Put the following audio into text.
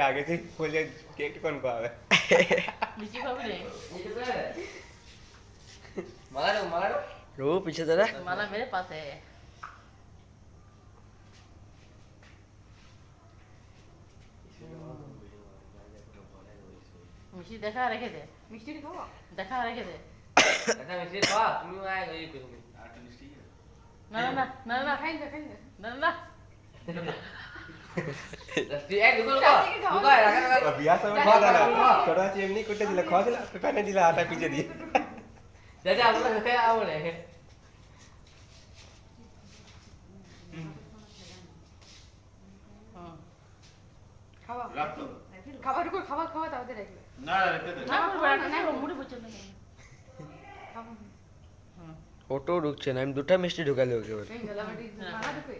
आगे से बोले केक कौन को आवे मिष्टी खाबे रे मारो रो पीछे जरा माला मेरे पास है मिष्टी देखा রেখে দে মিষ্টি খাওয়া দেখা রেখে দে अच्छा मिस्त्री खा तुम आए ये कुछ नहीं না না না না না খাই না না না एक दुकान का दुकान रखा बिया सब खा दिला छोटा चिमनी कुटे दिला खा दिला पहने दिला आटा पीछे दिए दादा आप लोग क्या आओ रे খাওয়া রাখতো খাবার কো খাবার খাওয়া তাহলে রাখবে না রেখে দে না বড় না মুড়ি বচল না খাওয়া অটো ঢুকছে না আমি দুটো মিষ্টি ঢুকালে ওকে এই গলাবাটি মারা দেবে